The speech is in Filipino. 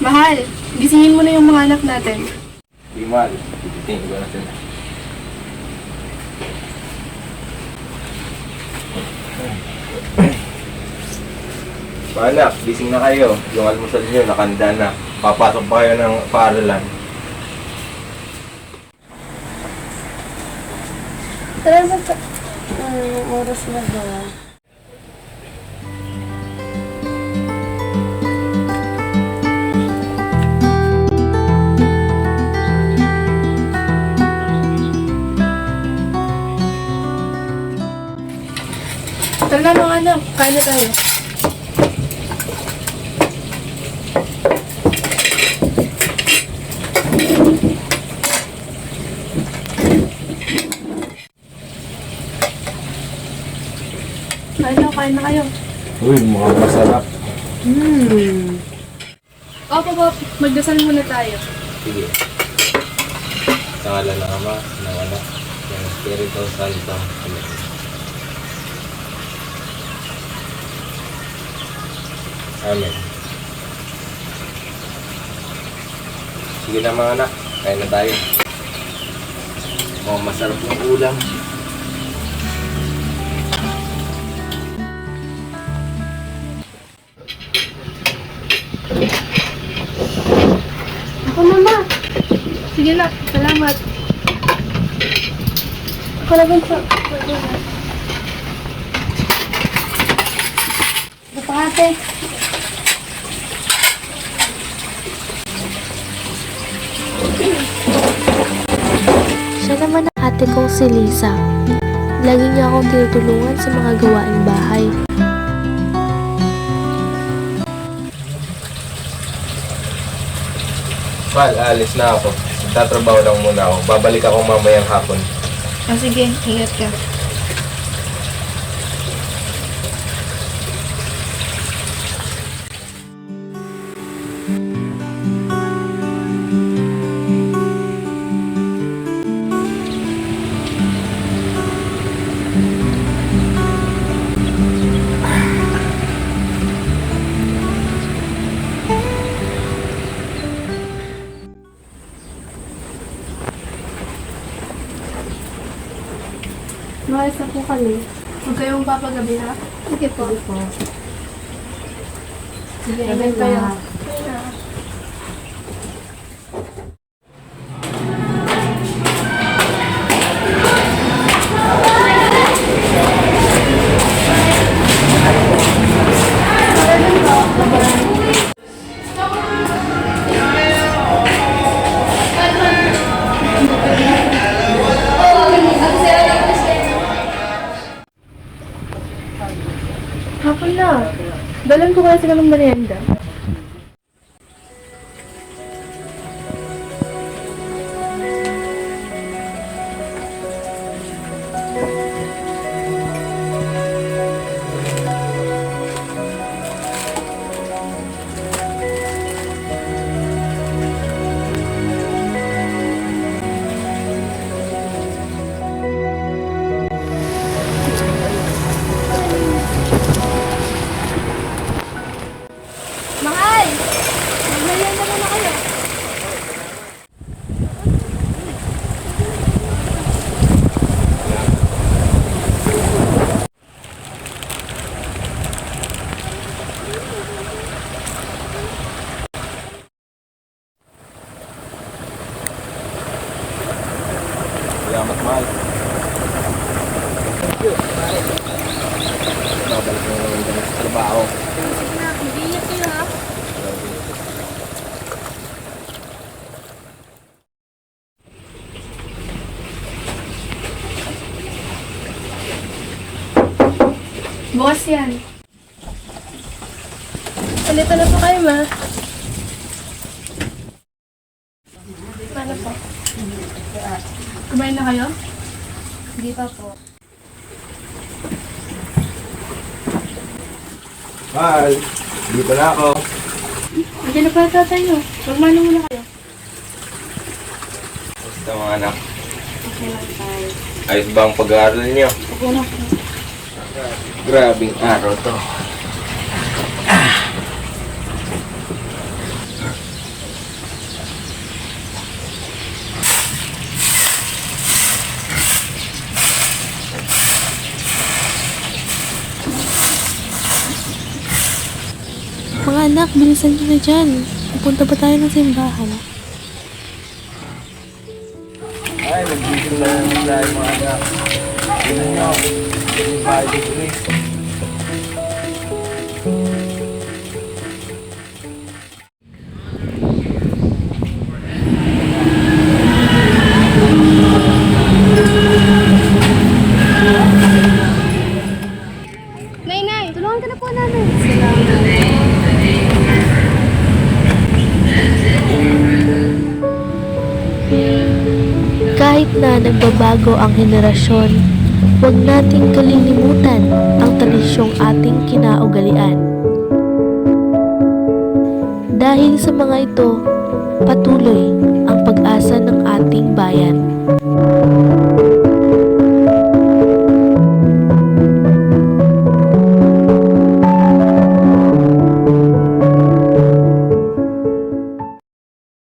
Mahal, gisingin mo na yung mga anak natin. Di mahal. Titingin ko na sila. Mga anak, gising na kayo. Yung almusal nyo, nakanda na. Papasok pa kayo ng paaralan. Tara ba sa... oras na ba? Tara na mga anak, kain na tayo. Kain na kayo. Uy, mukhang masarap. Opo po, magdasal muna tayo. Sige. Sa ngalan ng Ama, ng Anak, ng Espiritu Santo. Amen. Amen. Sige na mga anak, kain na tayo. Mukhang masarap ng ulam. Ako na ma. Sige na, salamat. Ako na po. Ito pa ate. Siya naman ang ate kong si Lisa. Lagi niya akong tinutulungan sa mga gawaing bahay. Mal, alis na ako. Tatrabaho lang muna ako. Babalik ako mamayang hapon. Sige, ingat ka. Maayos na po kami. Huwag kayong papagabi ha. Sige po. Sige, ingat kayo. Hapon na. Dalan ko kaya sila ng merienda. Mahal! Magmerienda muna kayo. Salamat, mahal. Thank you. Babalik mo naman kami sa trabaho. Sige na, mag-iingat kayo ha. Bukas yan. Salita na po kayo, ma. Paano po? Kumain na kayo? Hindi pa po. Mahal, dito na ako. Nandiyan na pala tatay nyo. Magmano muna kayo. Basta mga anak, Okay lang tayo. ayos ba ang pag-aaral niyo? Okay na po. Grabing araw to. Anak, bilisan nyo na dyan. Pupunta pa tayo ng simbahan. Ay, nag-gising na lang sila yung mga anak. Tignan nyo, yung bahay dito rin. Nay, tulungan ka na po namin. Salamat. Kahit na nagbabago ang henerasyon, huwag nating kalilimutan ang tradisyong ating kinaugalian. Dahil sa mga ito, patuloy ang pag-asa